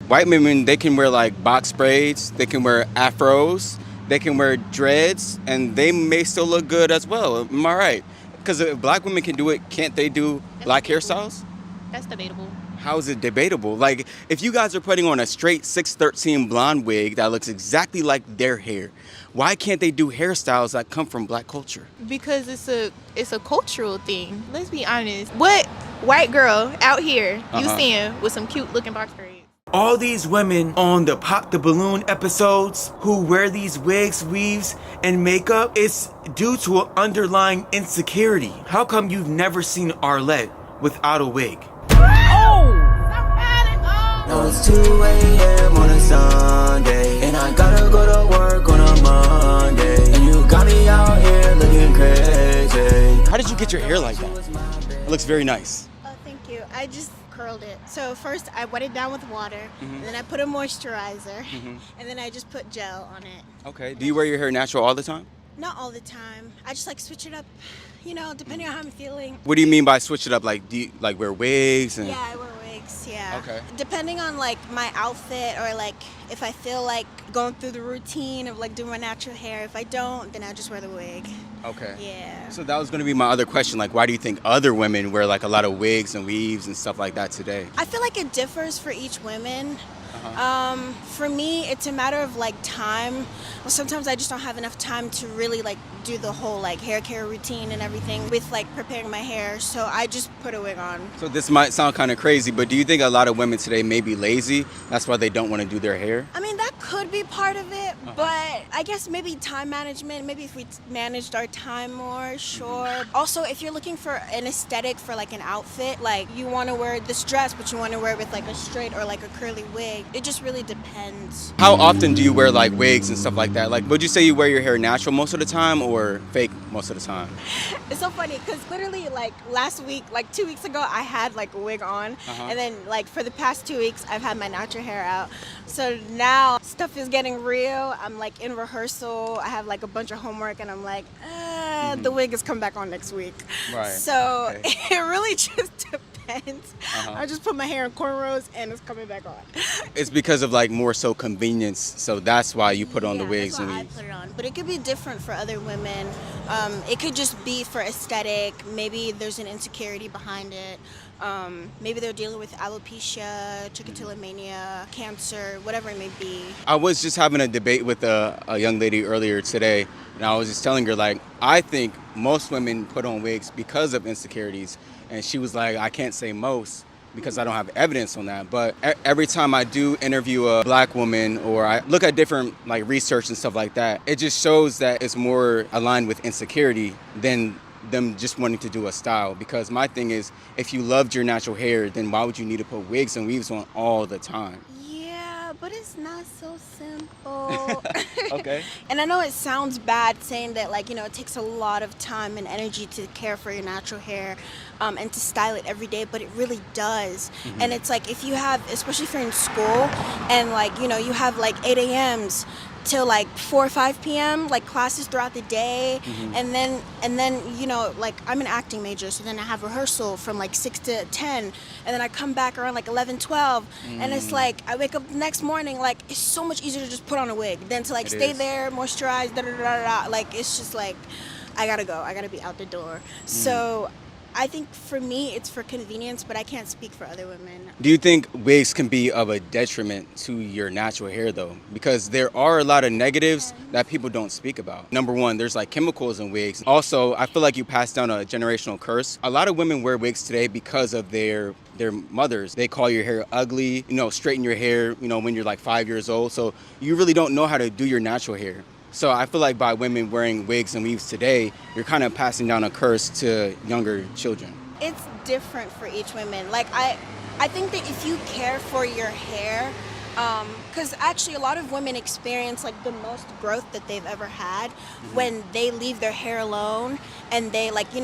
white women, they can wear like box braids, they can wear afros, they can wear dreads, and they may still look good as well. Am I right? Because if black women can do it, can't they do That's black debatable. hairstyles? That's debatable. How is it debatable? Like, if you guys are putting on a straight 613 blonde wig that looks exactly like their hair, why can't they do hairstyles that come from black culture? Because it's a cultural thing. Let's be honest. What white girl out here you Uh-huh. seeing with some cute looking box braids? All these women on the Pop the Balloon episodes who wear these wigs, weaves, and makeup, it's due to an underlying insecurity. How come you've never seen Arlette without a wig? Now it's 2 a.m. on a Sunday, and I gotta go to work on a Monday, and you got me out here looking crazy. How did you get your hair like that? It looks very nice. Oh, thank you. I just curled it. So first I wet it down with water, and then I put a moisturizer, and then I just put gel on it. Okay. Do you wear your hair natural all the time? Not all the time. I just like switch it up, depending on how I'm feeling. What do you mean by switch it up? Like, do you like wear wigs and? Yeah, I wear wigs, yeah. Okay. Depending on like my outfit or like if I feel like going through the routine of like doing my natural hair. If I don't, then I just wear the wig. Okay. Yeah. So that was going to be my other question. Like, why do you think other women wear like a lot of wigs and weaves and stuff like that today? I feel like it differs for each woman. Uh-huh. For me, it's a matter of like time. Well, sometimes I just don't have enough time to really like do the whole like hair care routine and everything with like preparing my hair. So I just put a wig on. So this might sound kind of crazy, but do you think a lot of women today may be lazy? That's why they don't want to do their hair? I mean, that could be part of it, but I guess maybe time management, maybe if we managed our time more, sure. Also, if you're looking for an aesthetic for like an outfit, like you want to wear this dress, but you want to wear it with like a straight or like a curly wig, it just really depends. How often do you wear like wigs and stuff like that? Like, would you say you wear your hair natural most of the time or fake most of the time? It's so funny because literally like last week, like 2 weeks ago, I had like a wig on, and then like for the past 2 weeks, I've had my natural hair out. So now stuff is getting real. I'm like in rehearsal. I have like a bunch of homework, and I'm like, the wig is coming back on next week. Right. So Okay. it really just depends. I just put my hair in cornrows, and it's coming back on. It's because of like more so convenience, so that's why you put on the Yeah, wigs that's and why I weaves. put it on. But it could be different for other women. It could just be for aesthetic. Maybe there's an insecurity behind it. Maybe they're dealing with alopecia, trichotillomania, cancer, whatever it may be. I was just having a debate with a young lady earlier today, and I was just telling her, like, I think most women put on wigs because of insecurities. And she was like, I can't say most because I don't have evidence on that. But every time I do interview a black woman or I look at different like research and stuff like that, it just shows that it's more aligned with insecurity than them just wanting to do a style. Because my thing is, if you loved your natural hair, then why would you need to put wigs and weaves on all the time? Yeah, but it's not so simple. Okay. And I know it sounds bad saying that, like, it takes a lot of time and energy to care for your natural hair and to style it every day, but it really does. And it's like if you have, especially if you're in school and like, you have like 8 a.m.s till like 4 or 5 p.m. like classes throughout the day, and then like I'm an acting major, so then I have rehearsal from like 6 to 10, and then I come back around like 11, 12, and it's like I wake up the next morning, like it's so much easier to just put on a wig than to like It stay is. there, moisturize, da da da da da. Like it's just like I gotta go, I gotta be out the door. So I think for me it's for convenience, but I can't speak for other women. Do you think wigs can be of a detriment to your natural hair though? Because there are a lot of negatives that people don't speak about. Number one, there's like chemicals in wigs. Also, I feel like you pass down a generational curse. A lot of women wear wigs today because of their mothers. They call your hair ugly, straighten your hair, when you're like 5 years old. So you really don't know how to do your natural hair. So I feel like by women wearing wigs and weaves today, you're kind of passing down a curse to younger children. It's different for each woman. Like I think that if you care for your hair, because actually a lot of women experience like the most growth that they've ever had when they leave their hair alone, and they like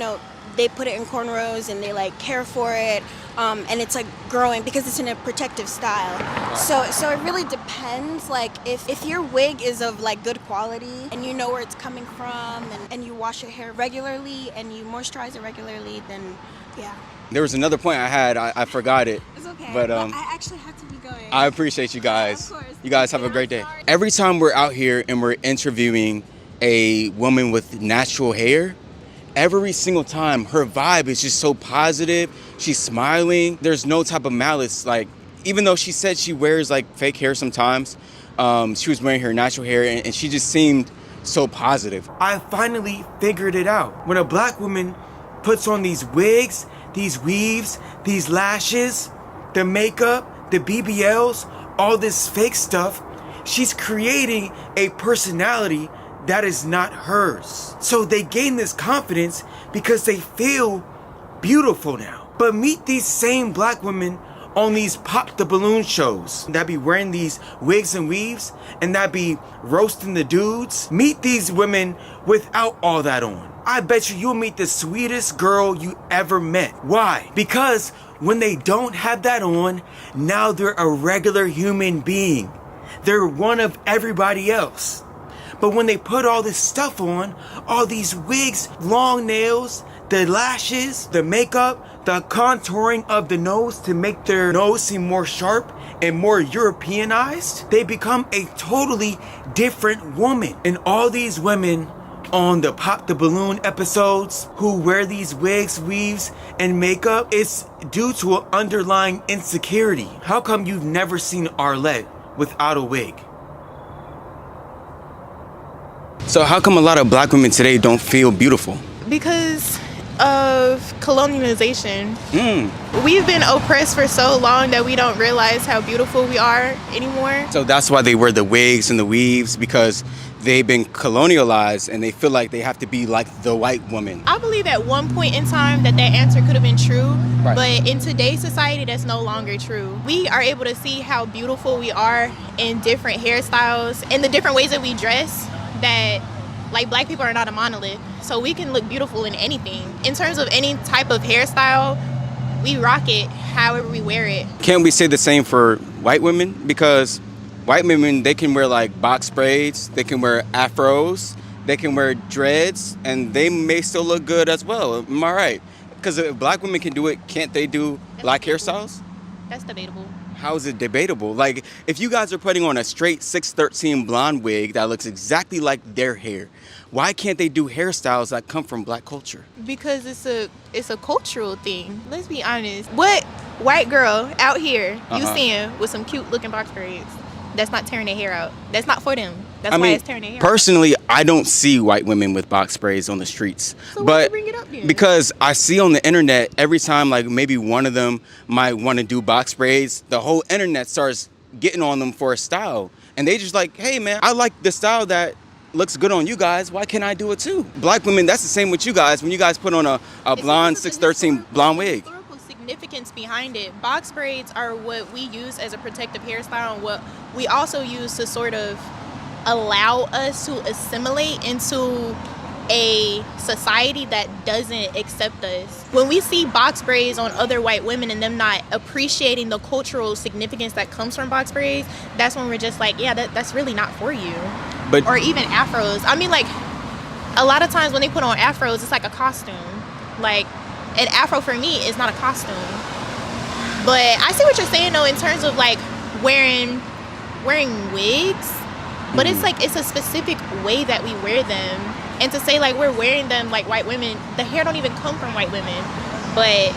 they put it in cornrows and they like care for it, and it's like growing because it's in a protective style. So it really depends. Like if your wig is of like good quality and you know where it's coming from, and you wash your hair regularly and you moisturize it regularly, then yeah. There was another point I had. I forgot it. It's okay. But I actually have to be going. I appreciate you guys. Yeah, of course. You guys have a great day. Every time we're out here and we're interviewing a woman with natural hair, every single time her vibe is just so positive. She's smiling. There's no type of malice. Like, even though she said she wears like fake hair sometimes, she was wearing her natural hair and she just seemed so positive. I finally figured it out. When a black woman puts on these wigs, these weaves, these lashes, the makeup, the BBLs, all this fake stuff, she's creating a personality that is not hers. So they gain this confidence because they feel beautiful now. But meet these same black women on these pop the balloon shows that be wearing these wigs and weaves and that be roasting the dudes. Meet these women without all that on. I bet you'll meet the sweetest girl you ever met. Why? Because when they don't have that on, now they're a regular human being. They're one of everybody else. But when they put all this stuff on, all these wigs, long nails, the lashes, the makeup, the contouring of the nose to make their nose seem more sharp and more Europeanized, they become a totally different woman. And all these women on the Pop the Balloon episodes who wear these wigs, weaves, and makeup, it's due to an underlying insecurity. How come you've never seen Arlette without a wig? So how come a lot of black women today don't feel beautiful? Because of colonialization. We've been oppressed for so long that we don't realize how beautiful we are anymore. So that's why they wear the wigs and the weaves, because they've been colonialized and they feel like they have to be like the white woman. I believe at one point in time that answer could have been true, Right. But in today's society, that's no longer true. We are able to see how beautiful we are in different hairstyles and the different ways that we dress, that like black people are not a monolith. So we can look beautiful in anything. In terms of any type of hairstyle, we rock it however we wear it. Can't we say the same for white women? Because white women, they can wear like box braids, they can wear afros, they can wear dreads, and they may still look good as well. Am I right? Because if black women can do it, can't they do black hairstyles? That's debatable. How is it debatable? Like, if you guys are putting on a straight 613 blonde wig that looks exactly like their hair, why can't they do hairstyles that come from black culture? Because it's a cultural thing. Let's be honest. What white girl out here you seeing with some cute looking box braids that's not tearing their hair out? That's not for them. That's why it's tearing their hair out. Personally, I don't see white women with box braids on the streets. So why you bring it up then? Because I see on the internet every time, like maybe one of them might want to do box braids, the whole internet starts getting on them for a style. And they just like, hey man, I like the style that looks good on you guys. Why can't I do it too? Black women, that's the same with you guys. When you guys put on a blonde 613 blonde wig. Significance behind it. Box braids are what we use as a protective hairstyle, and what we also use to sort of allow us to assimilate into a society that doesn't accept us. When we see box braids on other white women and them not appreciating the cultural significance that comes from box braids, that's when we're just like, yeah, that's really not for you. But or even afros. I mean, like, a lot of times when they put on afros, it's like a costume. Like, an afro for me is not a costume. But I see what you're saying though, in terms of like wearing wigs, but it's like it's a specific way that we wear them. And to say like we're wearing them like white women, the hair don't even come from white women.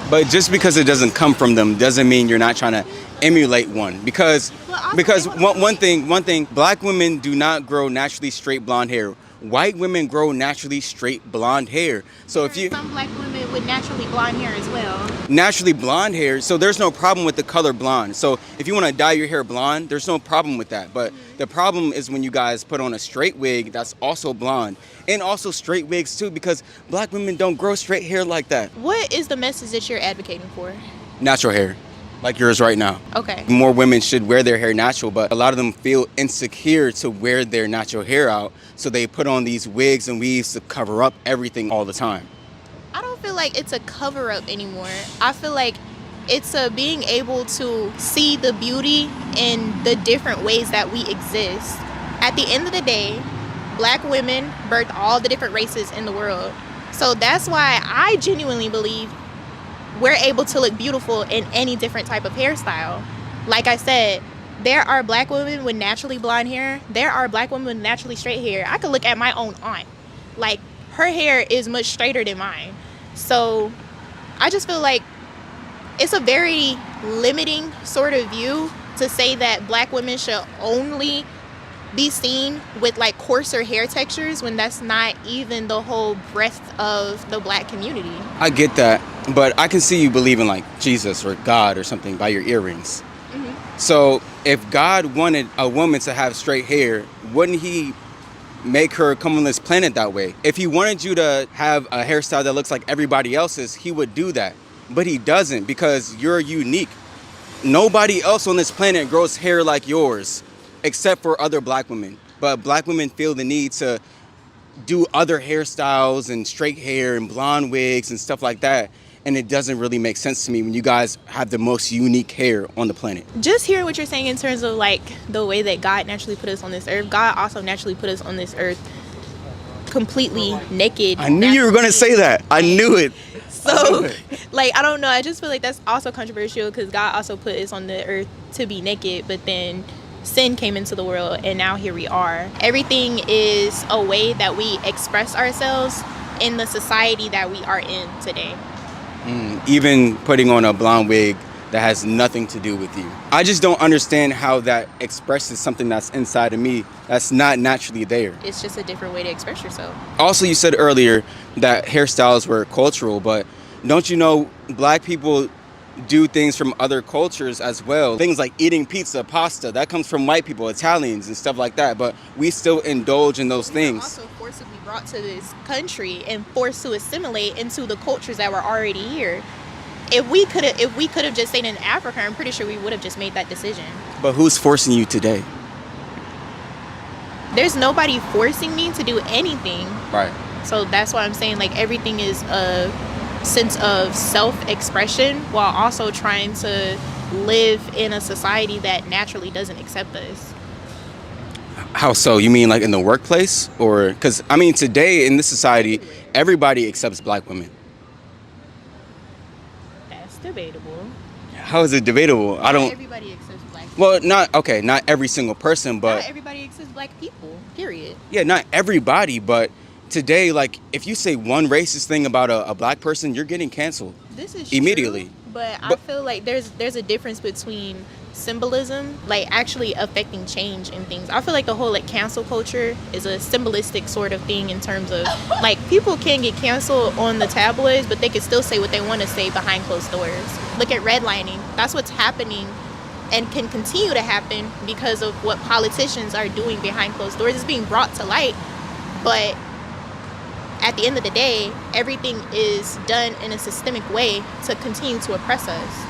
But just because it doesn't come from them doesn't mean you're not trying to emulate one. Because one thing, black women do not grow naturally straight blonde hair. White women grow naturally straight blonde hair. So if you some black women with naturally blonde hair as well. Naturally blonde hair, so there's no problem with the color blonde. So if you want to dye your hair blonde, there's no problem with that. But the problem is when you guys put on a straight wig that's also blonde, and also straight wigs too, because black women don't grow straight hair like that. What is the message that you're advocating for? Natural hair. Like yours right now. Okay. More women should wear their hair natural, but a lot of them feel insecure to wear their natural hair out, so they put on these wigs and weaves to cover up everything all the time. I don't don't feel like it's a cover up anymore. I feel like it's a being able to see the beauty in the different ways that we exist. At the end of the day, black women birthed all the different races in the world. So that's why I genuinely believe we're able to look beautiful in any different type of hairstyle. Like I said, there are black women with naturally blonde hair. There are black women with naturally straight hair. I could look at my own aunt. Like, her hair is much straighter than mine. So I just feel like it's a very limiting sort of view to say that black women should only be seen with like coarser hair textures when that's not even the whole breadth of the black community. I get that, but I can see you believe in like Jesus or God or something by your earrings. So if God wanted a woman to have straight hair, wouldn't he make her come on this planet that way? If he wanted you to have a hairstyle that looks like everybody else's, he would do that. But he doesn't, because you're unique. Nobody else on this planet grows hair like yours, except for other black women. But black women feel the need to do other hairstyles and straight hair and blonde wigs and stuff like that. And it doesn't really make sense to me when you guys have the most unique hair on the planet. Just hearing what you're saying in terms of like the way that God naturally put us on this earth, God also naturally put us on this earth completely naked. I knew you were going to say that. I knew it. So, like, I don't know. I just feel like that's also controversial because God also put us on the earth to be naked, but then sin came into the world and now here we are. Everything is a way that we express ourselves in the society that we are in today. Even putting on a blonde wig that has nothing to do with you. I just don't understand how that expresses something that's inside of me that's not naturally there. It's just a different way to express yourself. Also, you said earlier that hairstyles were cultural, but don't you know black people do things from other cultures as well? Things like eating pizza, pasta, that comes from white people, Italians and stuff like that, but we still indulge in those things. Also forcibly brought to this country and forced to assimilate into the cultures that were already here. If we could have just stayed in Africa, I'm pretty sure we would have just made that decision. But who's forcing you today? There's nobody forcing me to do anything. Right. So that's why I'm saying like everything is a sense of self-expression while also trying to live in a society that naturally doesn't accept us. How so? You mean like in the workplace? Or, because I mean today in this society, everybody accepts black women. That's debatable. How is it debatable? I Not don't. everybody accepts black people. Well, not every single person, but Not everybody accepts black people, period. yeah, not everybody, but today, like, if you say one racist thing about a black person, you're getting canceled. This is immediately. true, but I feel like there's a difference between symbolism, like actually affecting change in things. I feel like the whole like cancel culture is a symbolistic sort of thing in terms of like people can get canceled on the tabloids, but they can still say what they want to say behind closed doors. Look at redlining. That's what's happening and can continue to happen because of what politicians are doing behind closed doors. It's being brought to light, but at the end of the day, everything is done in a systemic way to continue to oppress us.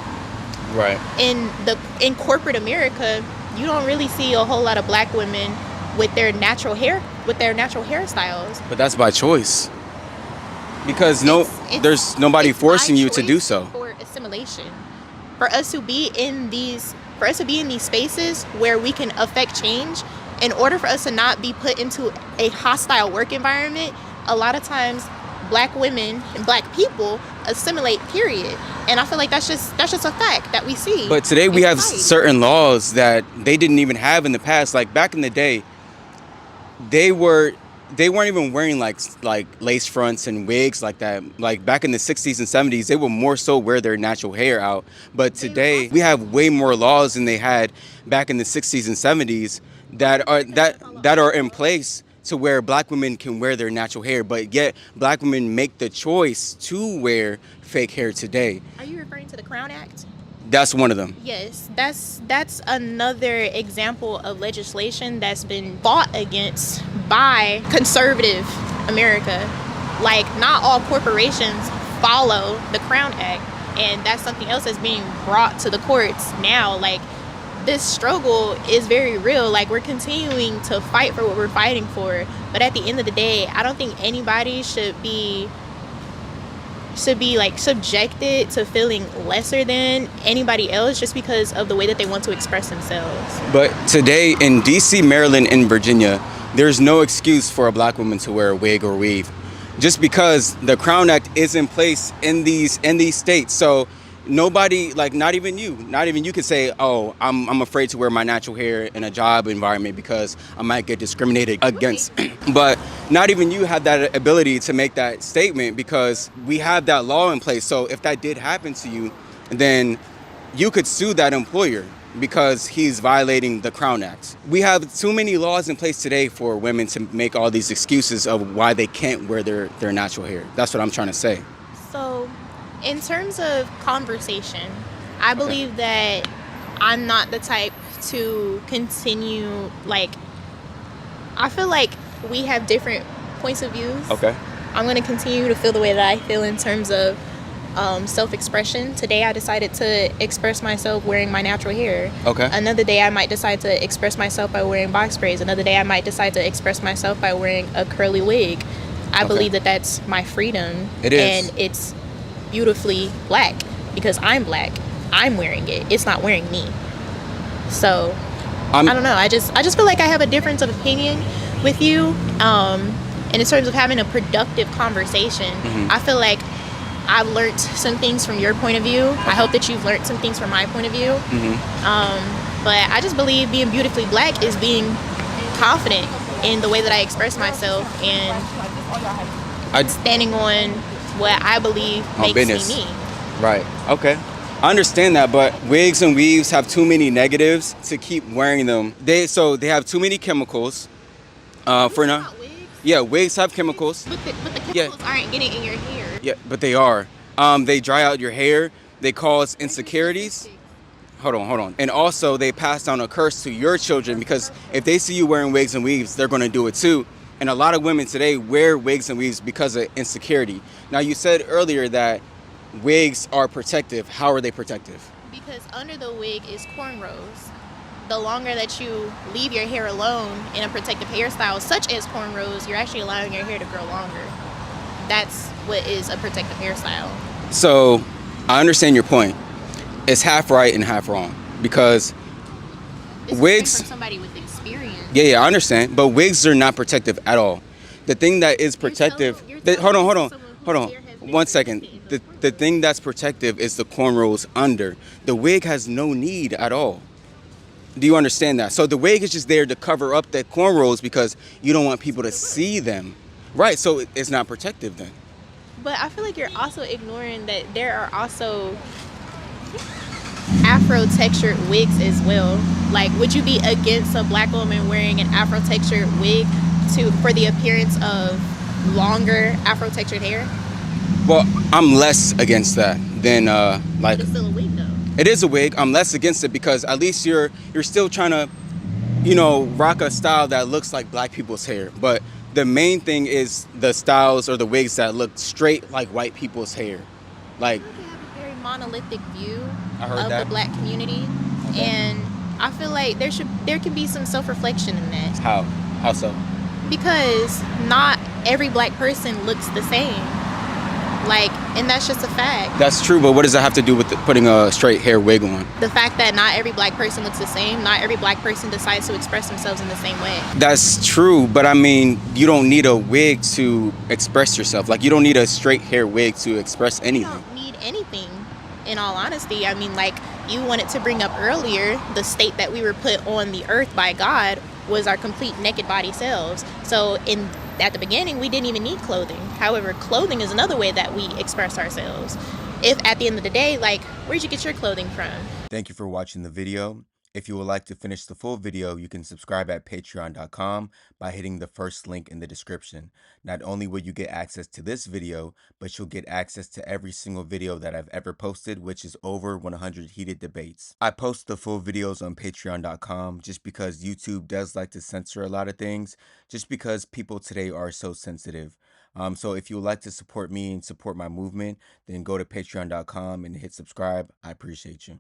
Right. In corporate America, you don't really see a whole lot of black women with their natural hairstyles. But that's by choice. Because there's nobody it's forcing by you to do choice so. For assimilation. For us to be in these spaces where we can affect change, in order for us to not be put into a hostile work environment, a lot of times black women and black people assimilate, period. And I feel like that's just a fact that we see. But today we have society. certain laws that they didn't even have in the past. Like back in the day, they weren't even wearing like lace fronts and wigs like that. Like back in the 60s and 70s, they would more so wear their natural hair out. But today we have way more laws than they had back in the 60s and 70s that are in place to where black women can wear their natural hair, but yet black women make the choice to wear fake hair today. Are you referring to the Crown Act? That's one of them. Yes, that's another example of legislation that's been fought against by conservative America. Like, not all corporations follow the Crown Act, and that's something else that's being brought to the courts now. Like, this struggle is very real. Like, we're continuing to fight for what we're fighting for, but at the end of the day, I don't think anybody should be should be like subjected to feeling lesser than anybody else just because of the way that they want to express themselves. But today in DC, Maryland, and Virginia, there's no excuse for a black woman to wear a wig or weave, just because the Crown Act is in place in these states. So nobody, like not even you could say, oh, I'm afraid to wear my natural hair in a job environment because I might get discriminated against. But not even you have that ability to make that statement because we have that law in place. So if that did happen to you, then you could sue that employer because he's violating the Crown Act. We have too many laws in place today for women to make all these excuses of why they can't wear their natural hair. That's what I'm trying to say. So, in terms of conversation, I believe that I'm not the type to continue, like, I feel like we have different points of views. Okay. I'm going to continue to feel the way that I feel in terms of self-expression. Today I decided to express myself wearing my natural hair. Okay. Another day I might decide to express myself by wearing box braids. Another day I might decide to express myself by wearing a curly wig. I believe that that's my freedom. It is. And it's beautifully black because I'm black. I'm wearing it. It's not wearing me. So I don't know. I just feel like I have a difference of opinion with you. And in terms of having a productive conversation, I feel like I've learned some things from your point of view. I hope that you've learned some things from my point of view. But I just believe being beautifully black is being confident in the way that I express myself and standing on what I believe makes me me. Right. Okay. I understand that, but wigs and weaves have too many negatives to keep wearing them. They have too many chemicals. For now. Yeah, wigs have chemicals. But the chemicals aren't getting in your hair. Yeah, but they are. They dry out your hair. They cause insecurities. Hold on. And also, they pass down a curse to your children because if they see you wearing wigs and weaves, they're going to do it too. And a lot of women today wear wigs and weaves because of insecurity. Now, you said earlier that wigs are protective. How are they protective? Because under the wig is cornrows. The longer that you leave your hair alone in a protective hairstyle, such as cornrows, you're actually allowing your hair to grow longer. That's what is a protective hairstyle. So, I understand your point. It's half right and half wrong because This wigs. Is from somebody with experience. Yeah, I understand. But wigs are not protective at all. The thing that is protective. Hold on. 1 second. The thing that's protective is the cornrows under. The wig has no need at all. Do you understand that? So the wig is just there to cover up the cornrows because you don't want people to see them. Right, so it's not protective then. But I feel like you're also ignoring that there are also Afro textured wigs as well. Like, would you be against a black woman wearing an Afro textured wig for the appearance of longer Afro textured hair? Well, I'm less against that than like. But it's still a wig though. It is a wig. I'm less against it because at least you're still trying to, rock a style that looks like black people's hair. But the main thing is the styles or the wigs that look straight like white people's hair. Like, I feel like you have a very monolithic view of the black community, and I feel like there could be some self-reflection in that. How so? Because not every black person looks the same. Like, and that's just a fact. That's true, but what does that have to do with putting a straight hair wig on? The fact that not every black person looks the same, not every black person decides to express themselves in the same way. That's true, but I mean, you don't need a wig to express yourself. Like, you don't need a straight hair wig to express anything. You don't need anything, in all honesty. I mean, like you wanted to bring up earlier, the state that we were put on the earth by God was our complete naked body selves. So at the beginning, we didn't even need clothing. However, clothing is another way that we express ourselves. If at the end of the day, like, where'd you get your clothing from? Thank you for watching the video. If you would like to finish the full video, you can subscribe at patreon.com by hitting the first link in the description. Not only will you get access to this video, but you'll get access to every single video that I've ever posted, which is over 100 heated debates. I post the full videos on patreon.com just because YouTube does like to censor a lot of things, just because people today are so sensitive. So if you would like to support me and support my movement, then go to patreon.com and hit subscribe. I appreciate you.